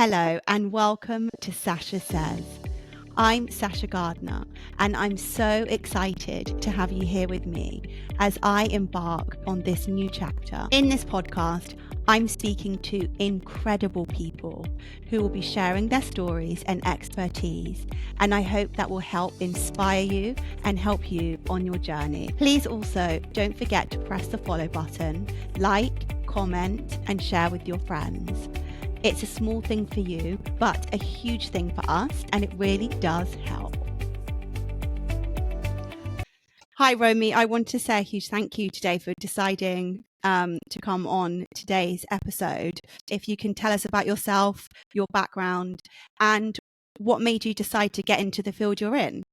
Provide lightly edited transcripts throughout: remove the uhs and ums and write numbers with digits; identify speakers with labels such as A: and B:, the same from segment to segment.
A: Hello and welcome to Sasha Says. I'm Sasha Gardner and I'm so excited to have you here with me as I embark on this new chapter. In this podcast, I'm speaking to incredible people who will be sharing their stories and expertise, and I hope that will help inspire you and help you on your journey. Please also don't forget to press the follow button, like, comment, and share with your friends. It's a small thing for you, but a huge thing for us, and it really does help. Hi, Romy. I want to say a huge thank you today for deciding to come on today's episode. If you can tell us about yourself, your background, and what made you decide to get into the field you're in.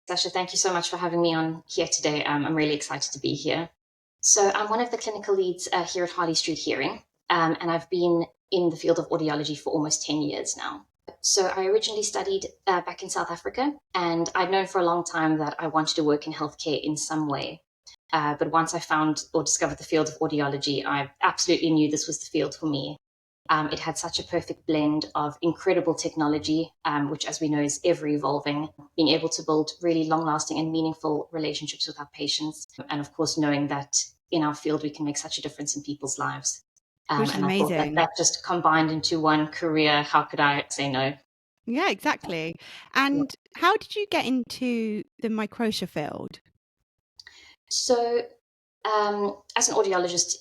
B: Sasha, thank you so much for having me on here today. I'm really excited to be here. So I'm one of the clinical leads here at Harley Street Hearing, and I've been in the field of audiology for almost 10 years now. So I originally studied back in South Africa, and I'd known for a long time that I wanted to work in healthcare in some way. But once I found or discovered the field of audiology, I absolutely knew this was the field for me. It had such a perfect blend of incredible technology, which, as we know, is ever evolving, being able to build really long-lasting and meaningful relationships with our patients, and of course, knowing that in our field we can make such a difference in people's lives.
A: Which is
B: and
A: amazing.
B: I thought that just combined into one career. How could I say no?
A: Yeah, exactly. And how did you get into the microtia field?
B: So as an audiologist,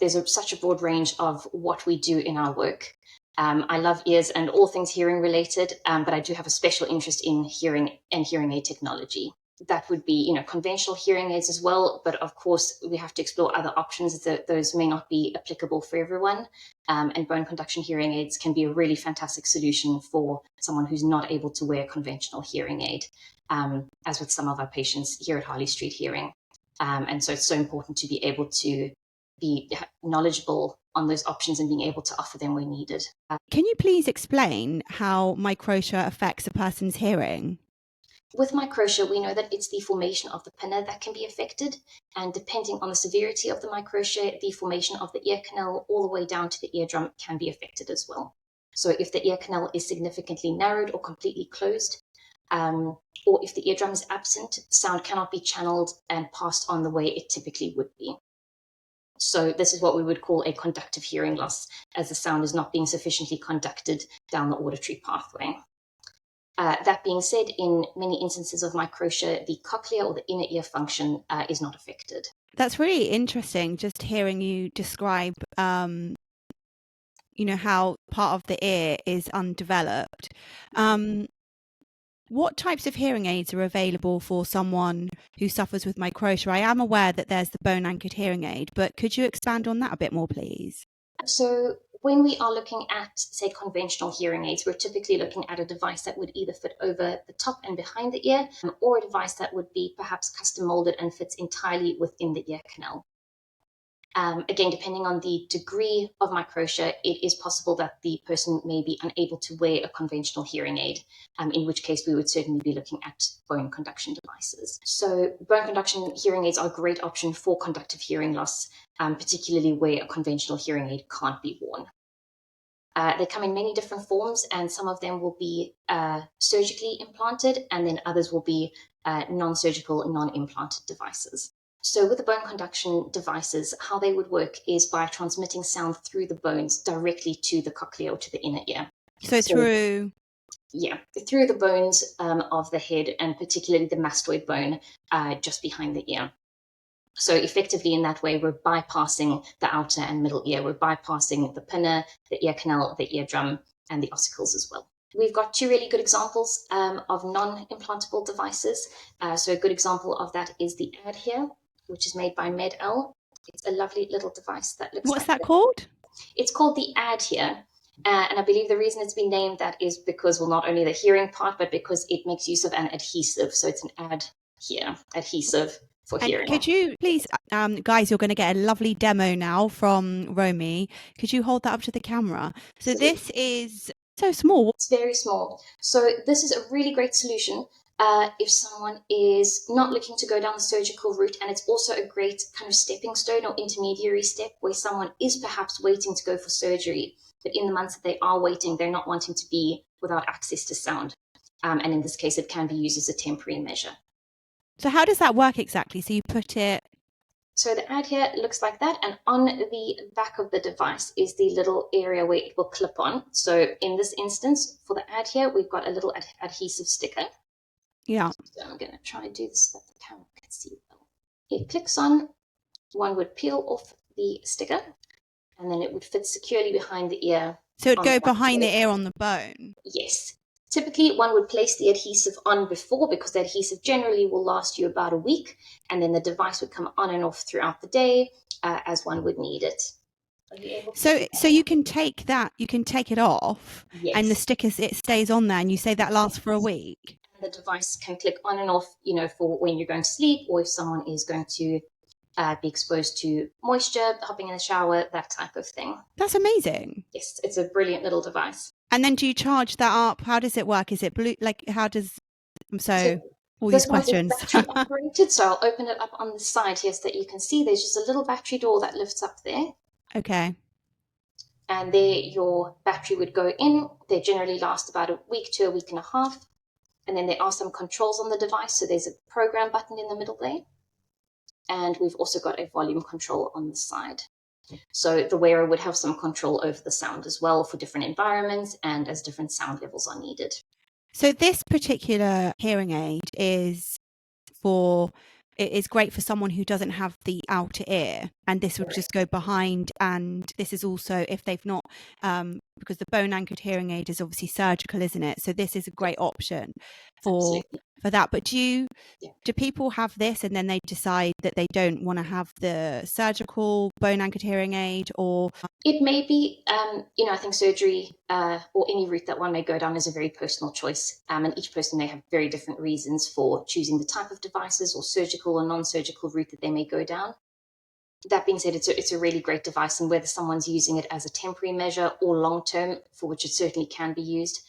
B: there's such a broad range of what we do in our work. I love ears and all things hearing related, but I do have a special interest in hearing and hearing aid technology. That would be, conventional hearing aids as well. But of course, we have to explore other options that those may not be applicable for everyone. And bone conduction hearing aids can be a really fantastic solution for someone who's not able to wear a conventional hearing aid, as with some of our patients here at Harley Street Hearing. And so it's so important to be able to be knowledgeable on those options and being able to offer them where needed.
A: Can you please explain how microtia affects a person's hearing?
B: With microtia, we know that it's the formation of the pinna that can be affected, and depending on the severity of the microtia, the formation of the ear canal all the way down to the eardrum can be affected as well. So if the ear canal is significantly narrowed or completely closed, or if the eardrum is absent, sound cannot be channeled and passed on the way it typically would be. So this is what we would call a conductive hearing loss, as the sound is not being sufficiently conducted down the auditory pathway. That being said, in many instances of microtia, the cochlea or the inner ear function is not affected.
A: That's really interesting, just hearing you describe, how part of the ear is undeveloped. What types of hearing aids are available for someone who suffers with microtia? I am aware that there's the bone-anchored hearing aid, but could you expand on that a bit more, please?
B: So when we are looking at, say, conventional hearing aids, we're typically looking at a device that would either fit over the top and behind the ear, or a device that would be perhaps custom molded and fits entirely within the ear canal. Again, depending on the degree of microtia, it is possible that the person may be unable to wear a conventional hearing aid, in which case we would certainly be looking at bone conduction devices. So bone conduction hearing aids are a great option for conductive hearing loss, particularly where a conventional hearing aid can't be worn. They come in many different forms, and some of them will be surgically implanted, and then others will be non-surgical, non-implanted devices. So with the bone conduction devices, how they would work is by transmitting sound through the bones directly to the cochlea or to the inner ear.
A: So through
B: the bones of the head, and particularly the mastoid bone just behind the ear. So effectively in that way, we're bypassing the outer and middle ear. We're bypassing the pinna, the ear canal, the eardrum, and the ossicles as well. We've got two really good examples of non-implantable devices. So a good example of that is the Adhear, which is made by Med-El. It's a lovely little device that looks
A: What's that called?
B: It's called the Adhear. And I believe the reason it's been named that is because, well, not only the hearing part, but because it makes use of an adhesive. So it's an adhesive for hearing.
A: Could you please, guys, you're going to get a lovely demo now from Romy. Could you hold that up to the camera? So this is so small.
B: It's very small. So this is a really great solution if someone is not looking to go down the surgical route, and it's also a great kind of stepping stone or intermediary step where someone is perhaps waiting to go for surgery but in the months that they are waiting, they're not wanting to be without access to sound. And in this case, it can be used as a temporary measure.
A: So how does that work exactly? So you put it...
B: So the Adhear looks like that, and on the back of the device is the little area where it will clip on. So in this instance, for the Adhear, we've got a little adhesive sticker.
A: Yeah.
B: So I'm going to try and do this so that the camera can see. It clicks on, one would peel off the sticker, and then it would fit securely behind the ear.
A: So it'd go behind the ear on the bone?
B: Yes. Typically, one would place the adhesive on before, because the adhesive generally will last you about a week, and then the device would come on and off throughout the day as one would need it.
A: So you can take that, you can take it off,
B: yes,
A: and the sticker, it stays on there, and you say that lasts for a week?
B: The device can click on and off, for when you're going to sleep, or if someone is going to be exposed to moisture, hopping in the shower, that type of thing.
A: That's amazing.
B: Yes, it's a brilliant little device.
A: And then do you charge that up? How does it work? Is it blue? Like, how does... So all these questions.
B: Battery operated, so I'll open it up on the side here so that you can see there's just a little battery door that lifts up there.
A: Okay.
B: And there your battery would go in. They generally last about a week to a week and a half. And then there are some controls on the device. So there's a program button in the middle there. And we've also got a volume control on the side. So the wearer would have some control over the sound as well for different environments and as different sound levels are needed.
A: So this particular hearing aid is great for someone who doesn't have the outer ear, and this would just go behind. And this is also if they've not, because the bone anchored hearing aid is obviously surgical, isn't it? So this is a great option for that. But do people have this and then they decide that they don't want to have the surgical bone anchored hearing aid? Or
B: it may be, I think surgery or any route that one may go down is a very personal choice. And each person may have very different reasons for choosing the type of devices or surgical or non-surgical route that they may go down. That being said, it's a really great device, and whether someone's using it as a temporary measure or long-term, for which it certainly can be used,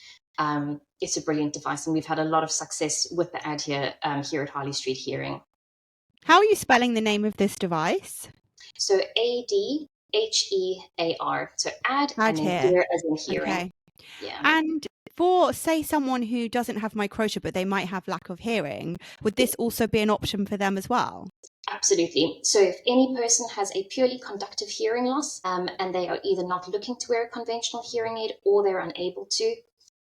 B: it's a brilliant device, and we've had a lot of success with the Adhear here at Harley Street Hearing.
A: How are you spelling the name of this device?
B: So Adhear, so and then Hear as in hearing.
A: Okay.
B: Yeah.
A: And for, say, someone who doesn't have microtia, but they might have lack of hearing, would this also be an option for them as well?
B: Absolutely. So if any person has a purely conductive hearing loss and they are either not looking to wear a conventional hearing aid or they're unable to,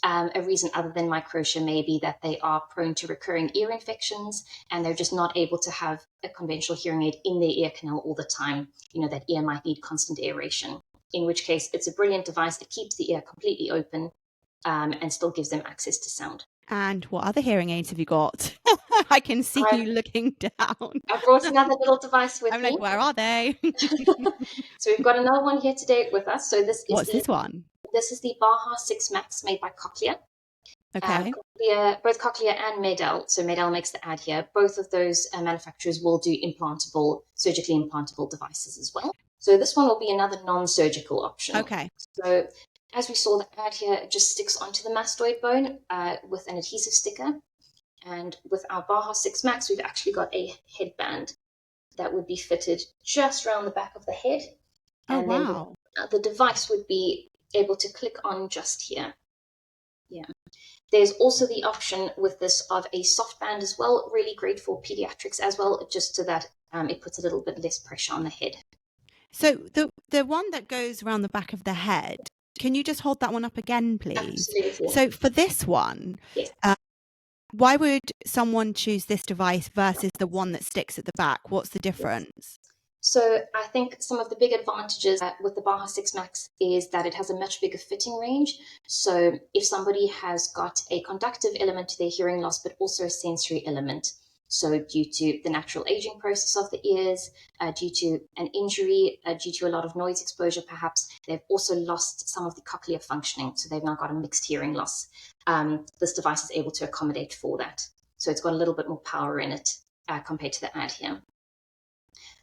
B: a reason other than microtia may be that they are prone to recurring ear infections and they're just not able to have a conventional hearing aid in their ear canal all the time. That ear might need constant aeration, in which case it's a brilliant device that keeps the ear completely open and still gives them access to sound.
A: And what other hearing aids have you got? I can see you looking down.
B: I brought another little device with me.
A: I'm like, where are they?
B: So we've got another one here today with us. So
A: What's this one?
B: This is the Baha 6 Max made by Cochlear.
A: Okay.
B: Both Cochlear and Medel. So Medel makes the Adhear. Both of those manufacturers will do surgically implantable devices as well. So this one will be another non-surgical option.
A: Okay.
B: So as we saw, the Adhear just sticks onto the mastoid bone with an adhesive sticker. And with our Baha 6 Max, we've actually got a headband that would be fitted just around the back of the head. And
A: wow.
B: Then the device would be able to click on just here. Yeah. There's also the option with this of a soft band as well, really great for pediatrics as well, just so that it puts a little bit less pressure on the head.
A: So the one that goes around the back of the head, can you just hold that one up again, please?
B: Absolutely.
A: So for this one,
B: yes.
A: Why would someone choose this device versus the one that sticks at the back? What's the difference?
B: So I think some of the big advantages with the Baha 6 Max is that it has a much bigger fitting range. So if somebody has got a conductive element to their hearing loss, but also a sensory element, so due to the natural aging process of the ears, due to an injury, due to a lot of noise exposure perhaps, they've also lost some of the cochlear functioning. So they've now got a mixed hearing loss. This device is able to accommodate for that. So it's got a little bit more power in it compared to the Adhear.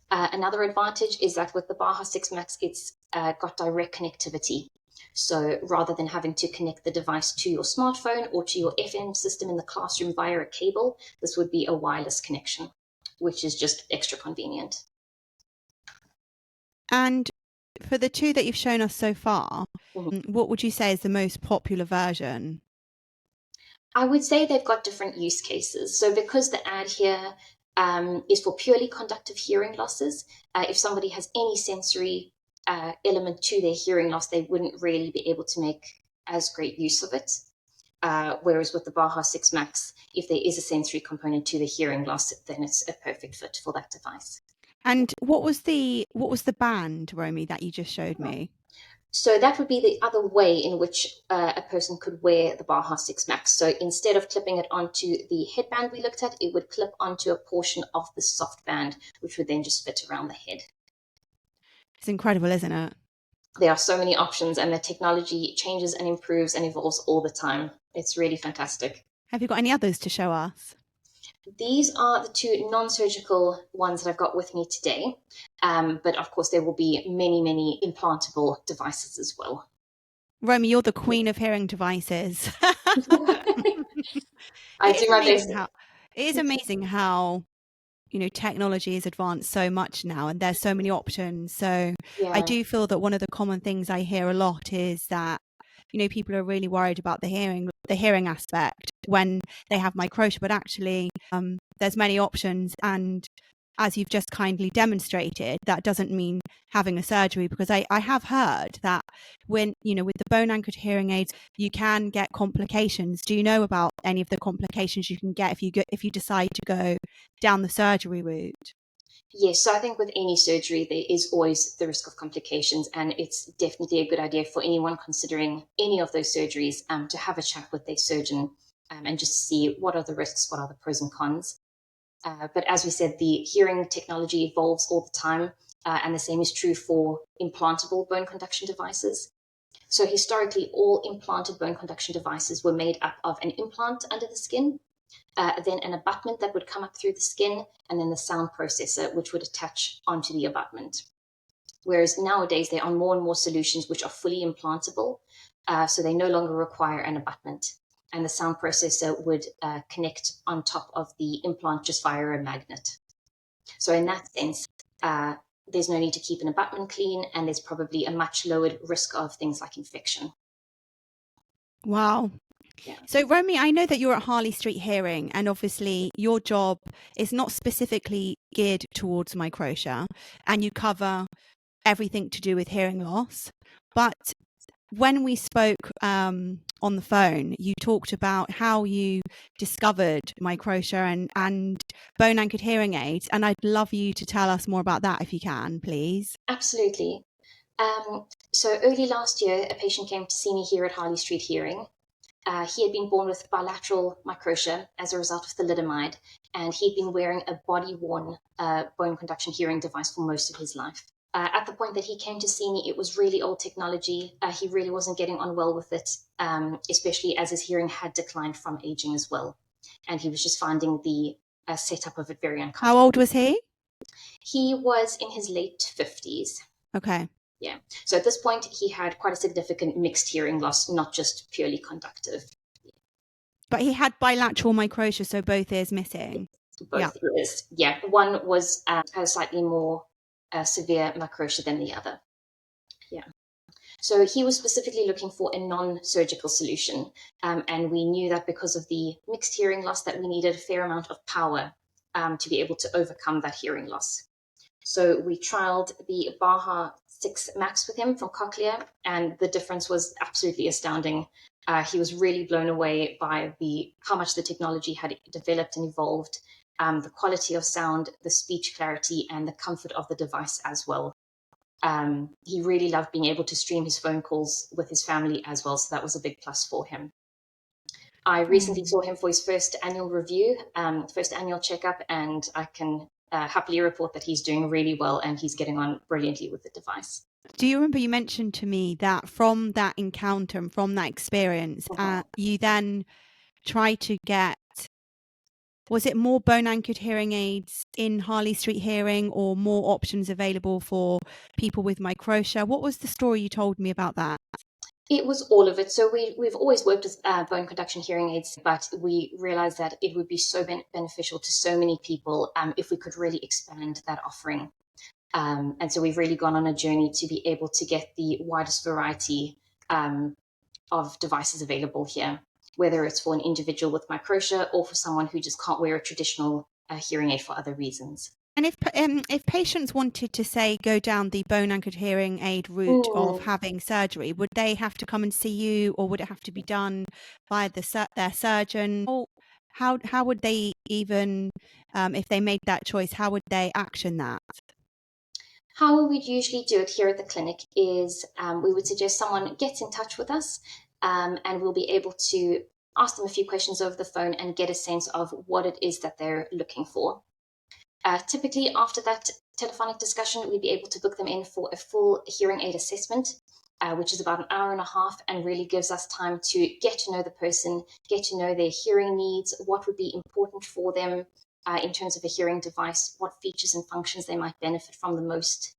B: Another advantage is that with the Baha 6 Max, it's got direct connectivity. So rather than having to connect the device to your smartphone or to your FM system in the classroom via a cable, this would be a wireless connection, which is just extra convenient.
A: And for the two that you've shown us so far, what would you say is the most popular version?
B: I would say they've got different use cases. So because the Adhear is for purely conductive hearing losses, if somebody has any sensory element to their hearing loss, they wouldn't really be able to make as great use of it. Whereas with the Baha 6 Max, if there is a sensory component to the hearing loss, then it's a perfect fit for that device.
A: And what was the band, Romy, that you just showed me?
B: So that would be the other way in which a person could wear the Baha 6 Max. So instead of clipping it onto the headband we looked at, it would clip onto a portion of the soft band, which would then just fit around the head.
A: It's incredible, isn't it?
B: There are so many options, and the technology changes and improves and evolves all the time. It's really fantastic.
A: Have you got any others to show us?
B: These are the two non-surgical ones that I've got with me today. But of course, there will be many, many implantable devices as well.
A: Romy, you're the queen of hearing devices.
B: I do my best.
A: It is amazing how, technology has advanced so much now and there's so many options. So
B: Yeah.
A: I do feel that one of the common things I hear a lot is that, people are really worried about the hearing aspect when they have microtia, but actually there's many options. And as you've just kindly demonstrated, that doesn't mean having a surgery, because I have heard that when, with the bone anchored hearing aids, you can get complications. Do you know about any of the complications you can get if you decide to go down the surgery route?
B: Yes, so I think with any surgery, there is always the risk of complications, and it's definitely a good idea for anyone considering any of those surgeries to have a chat with their surgeon and just see what are the risks, what are the pros and cons. But as we said, the hearing technology evolves all the time, and the same is true for implantable bone conduction devices. So historically, all implanted bone conduction devices were made up of an implant under the skin, then an abutment that would come up through the skin, and then the sound processor, which would attach onto the abutment. Whereas nowadays, there are more and more solutions which are fully implantable, so they no longer require an abutment. And the sound processor would connect on top of the implant just via a magnet. So in that sense, there's no need to keep an abutment clean, and there's probably a much lowered risk of things like infection.
A: Wow.
B: Yeah.
A: So, Romy, I know that you're at Harley Street Hearing, and obviously your job is not specifically geared towards microtia, and you cover everything to do with hearing loss. But when we spoke on the phone, you talked about how you discovered microtia and bone anchored hearing aids, and I'd love you to tell us more about that if you can, please.
B: Absolutely. So early last year, a patient came to see me here at Harley Street Hearing. He had been born with bilateral microtia as a result of thalidomide, and he'd been wearing a body-worn bone conduction hearing device for most of his life. At the point that he came to see me, it was really old technology. He really wasn't getting on well with it, especially as his hearing had declined from aging as well. And he was just finding the setup of it very uncomfortable.
A: How old was he?
B: He was in his late 50s.
A: Okay.
B: Yeah. So at this point, he had quite a significant mixed hearing loss, not just purely conductive.
A: But he had bilateral microtia, so both ears missing.
B: Both ears. Yeah. One was had a slightly more severe microtia than the other. Yeah. So he was specifically looking for a non-surgical solution. And we knew that because of the mixed hearing loss that we needed a fair amount of power to be able to overcome that hearing loss. So we trialed the Baha 6 Max with him from Cochlear, and the difference was absolutely astounding. He was really blown away by how much the technology had developed and evolved, the quality of sound, the speech clarity, and the comfort of the device as well. He really loved being able to stream his phone calls with his family as well, so that was a big plus for him. I recently saw him for his first annual review, first annual checkup, and I can happily report that he's doing really well and he's getting on brilliantly with the device.
A: Do you remember you mentioned to me that from that encounter and from that experience, you then tried to get, was it more bone anchored hearing aids in Harley Street Hearing or more options available for people with microtia? What was the story you told me about that?
B: It was all of it. So we've always worked with bone conduction hearing aids, but we realized that it would be so beneficial to so many people if we could really expand that offering. And so we've really gone on a journey to be able to get the widest variety of devices available here, whether it's for an individual with microtia or for someone who just can't wear a traditional hearing aid for other reasons.
A: And if patients wanted to, say, go down the bone-anchored hearing aid route of having surgery, would they have to come and see you, or would it have to be done by their surgeon? Or how would they even, if they made that choice, how would they action that?
B: How we would usually do it here at the clinic is we would suggest someone gets in touch with us, and we'll be able to ask them a few questions over the phone and get a sense of what it is that they're looking for. Typically, after that telephonic discussion, we'd be able to book them in for a full hearing aid assessment, which is about an hour and a half, and really gives us time to get to know the person, get to know their hearing needs, what would be important for them in terms of a hearing device, what features and functions they might benefit from the most.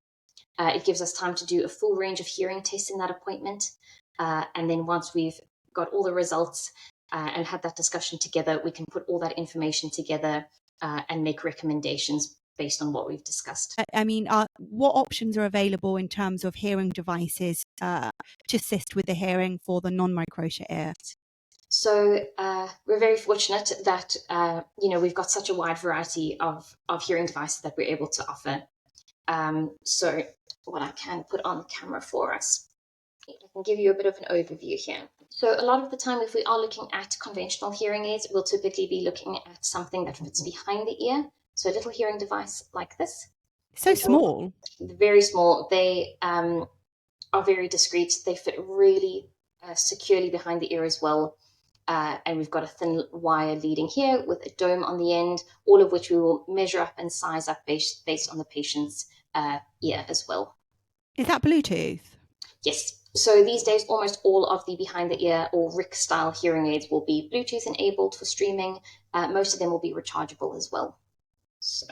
B: It gives us time to do a full range of hearing tests in that appointment. And then once we've got all the results and had that discussion together, we can put all that information together and make recommendations based on what we've discussed.
A: I mean, what options are available in terms of hearing devices to assist with the hearing for the non-microtia ear?
B: So we're very fortunate that we've got such a wide variety of hearing devices that we're able to offer. So what I can put on the camera for us, I can give you a bit of an overview here. So a lot of the time, if we are looking at conventional hearing aids, we'll typically be looking at something that fits behind the ear. So a little hearing device like this.
A: So small.
B: Very small. They are very discreet. They fit really securely behind the ear as well. And we've got a thin wire leading here with a dome on the end, all of which we will measure up and size up based on the patient's ear as well.
A: Is that Bluetooth?
B: Yes. So these days, almost all of the behind the ear or RIC style hearing aids will be Bluetooth enabled for streaming. Most of them will be rechargeable as well. So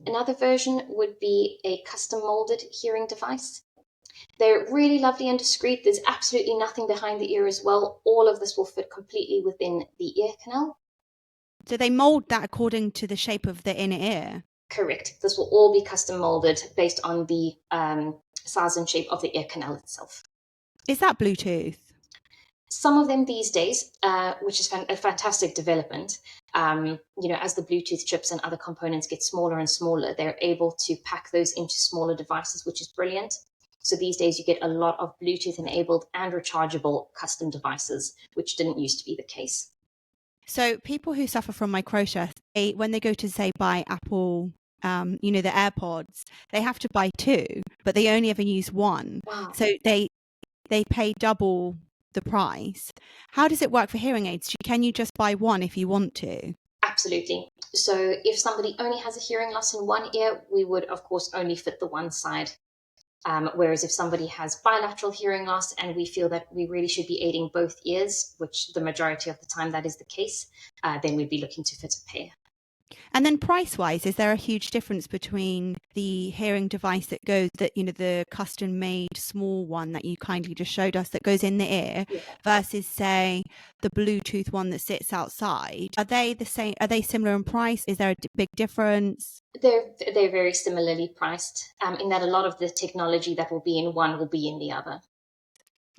B: another version would be a custom molded hearing device. They're really lovely and discreet. There's absolutely nothing behind the ear as well. All of this will fit completely within the ear canal.
A: Do they mold that according to the shape of the inner ear?
B: Correct. This will all be custom molded based on the size and shape of the ear canal itself.
A: Is that Bluetooth?
B: Some of them these days, which is a fantastic development, as the Bluetooth chips and other components get smaller and smaller, they're able to pack those into smaller devices, which is brilliant. So these days you get a lot of Bluetooth enabled and rechargeable custom devices, which didn't used to be the case.
A: So people who suffer from microtia, when they go to, say, buy Apple, the AirPods, they have to buy two, but they only ever use one.
B: Wow.
A: So they pay double the price. How does it work for hearing aids? Can you just buy one if you want to?
B: Absolutely. So if somebody only has a hearing loss in one ear, we would, of course, only fit the one side. Whereas if somebody has bilateral hearing loss and we feel that we really should be aiding both ears, which the majority of the time that is the case, then we'd be looking to fit a pair.
A: And then price-wise, is there a huge difference between the hearing device the custom-made small one that you kindly just showed us that goes in the ear versus, say, the Bluetooth one that sits outside? Are they the same? Are they similar in price? Is there a big difference?
B: They're very similarly priced in that a lot of the technology that will be in one will be in the other.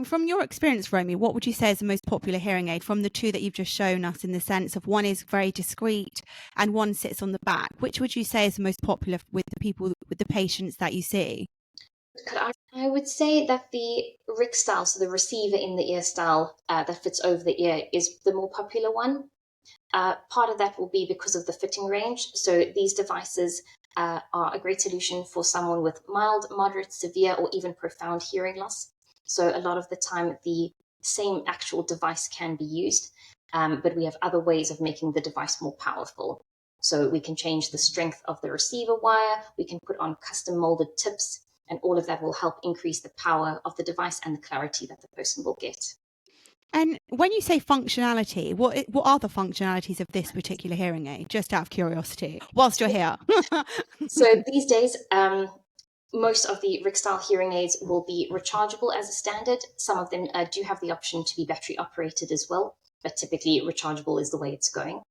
A: From your experience, Romy, what would you say is the most popular hearing aid from the two that you've just shown us, in the sense of one is very discreet and one sits on the back? Which would you say is the most popular with the patients that you see?
B: I would say that the RIC style, so the receiver in the ear style that fits over the ear, is the more popular one. Part of that will be because of the fitting range. So these devices are a great solution for someone with mild, moderate, severe, or even profound hearing loss. So a lot of the time, the same actual device can be used, but we have other ways of making the device more powerful. So we can change the strength of the receiver wire, we can put on custom molded tips, and all of that will help increase the power of the device and the clarity that the person will get.
A: And when you say functionality, what are the functionalities of this particular hearing aid, just out of curiosity, whilst you're here?
B: So these days, most of the RIC style hearing aids will be rechargeable as a standard. Some of them do have the option to be battery operated as well, but typically rechargeable is the way it's going.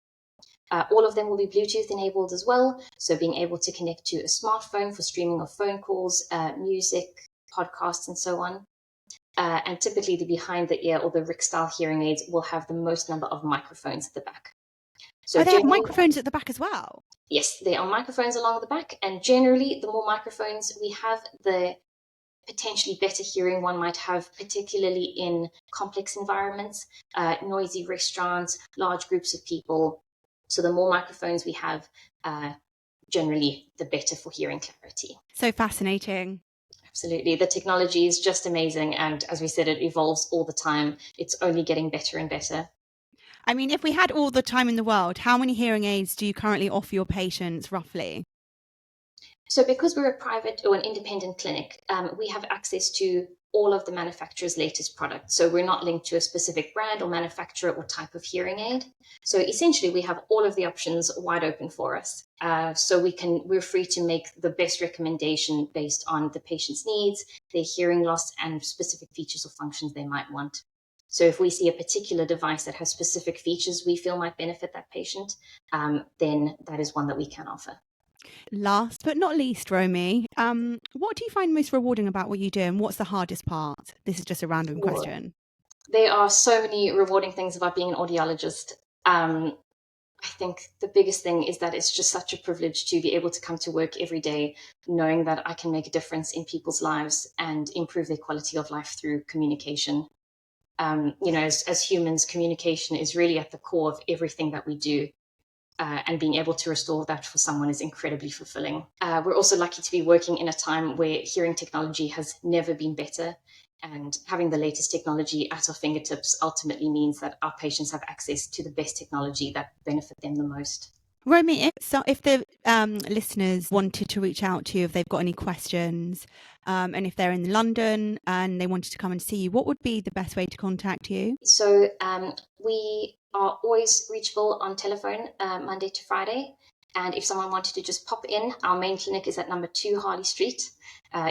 B: All of them will be Bluetooth enabled as well. So being able to connect to a smartphone for streaming of phone calls, music, podcasts, and so on. And typically the behind the ear or the RIC style hearing aids will have the most number of microphones at the back. So
A: they have microphones at the back as well?
B: Yes, there are microphones along the back. And generally, the more microphones we have, the potentially better hearing one might have, particularly in complex environments, noisy restaurants, large groups of people. So the more microphones we have, generally, the better for hearing clarity.
A: So fascinating.
B: Absolutely. The technology is just amazing. And as we said, it evolves all the time. It's only getting better and better.
A: I mean, if we had all the time in the world, how many hearing aids do you currently offer your patients roughly?
B: So because we're a private or an independent clinic, we have access to all of the manufacturer's latest products. So we're not linked to a specific brand or manufacturer or type of hearing aid. So essentially, we have all of the options wide open for us. So we're free to make the best recommendation based on the patient's needs, their hearing loss, and specific features or functions they might want. So if we see a particular device that has specific features we feel might benefit that patient, then that is one that we can offer.
A: Last but not least, Romy, what do you find most rewarding about what you do, and what's the hardest part? This is just a random question.
B: There are so many rewarding things about being an audiologist. I think the biggest thing is that it's just such a privilege to be able to come to work every day knowing that I can make a difference in people's lives and improve their quality of life through communication. As humans, communication is really at the core of everything that we do. And being able to restore that for someone is incredibly fulfilling. We're also lucky to be working in a time where hearing technology has never been better. And having the latest technology at our fingertips ultimately means that our patients have access to the best technology that benefit them the most.
A: Romy, if the listeners wanted to reach out to you, if they've got any questions, and if they're in London and they wanted to come and see you, what would be the best way to contact you?
B: So we are always reachable on telephone Monday to Friday. And if someone wanted to just pop in, our main clinic is at number 2 Harley Street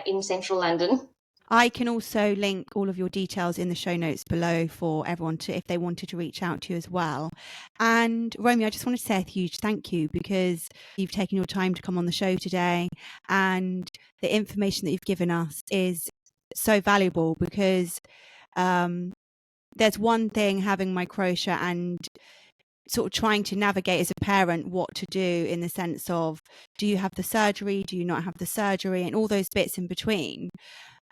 B: in central London.
A: I can also link all of your details in the show notes below for everyone to, if they wanted to reach out to you as well. And Romy, I just want to say a huge thank you because you've taken your time to come on the show today, and the information that you've given us is so valuable because there's one thing having microtia and sort of trying to navigate as a parent what to do in the sense of, do you have the surgery? Do you not have the surgery? And all those bits in between.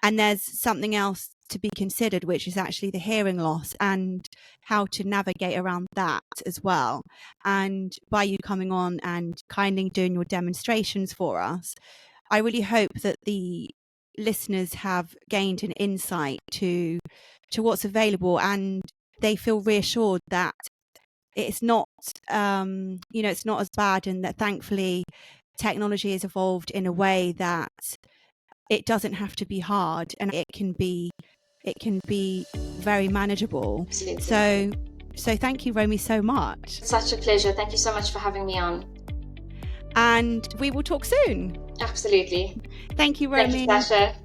A: And there's something else to be considered, which is actually the hearing loss and how to navigate around that as well. And by you coming on and kindly doing your demonstrations for us, I really hope that the listeners have gained an insight to what's available, and they feel reassured that it's not, it's not as bad, and that thankfully technology has evolved in a way that it doesn't have to be hard, and it can be very manageable.
B: Absolutely.
A: So thank you, Romy, so much.
B: Such a pleasure. Thank you so much for having me on.
A: And we will talk soon.
B: Absolutely.
A: Thank you, Romy.
B: Thank you, Sasha.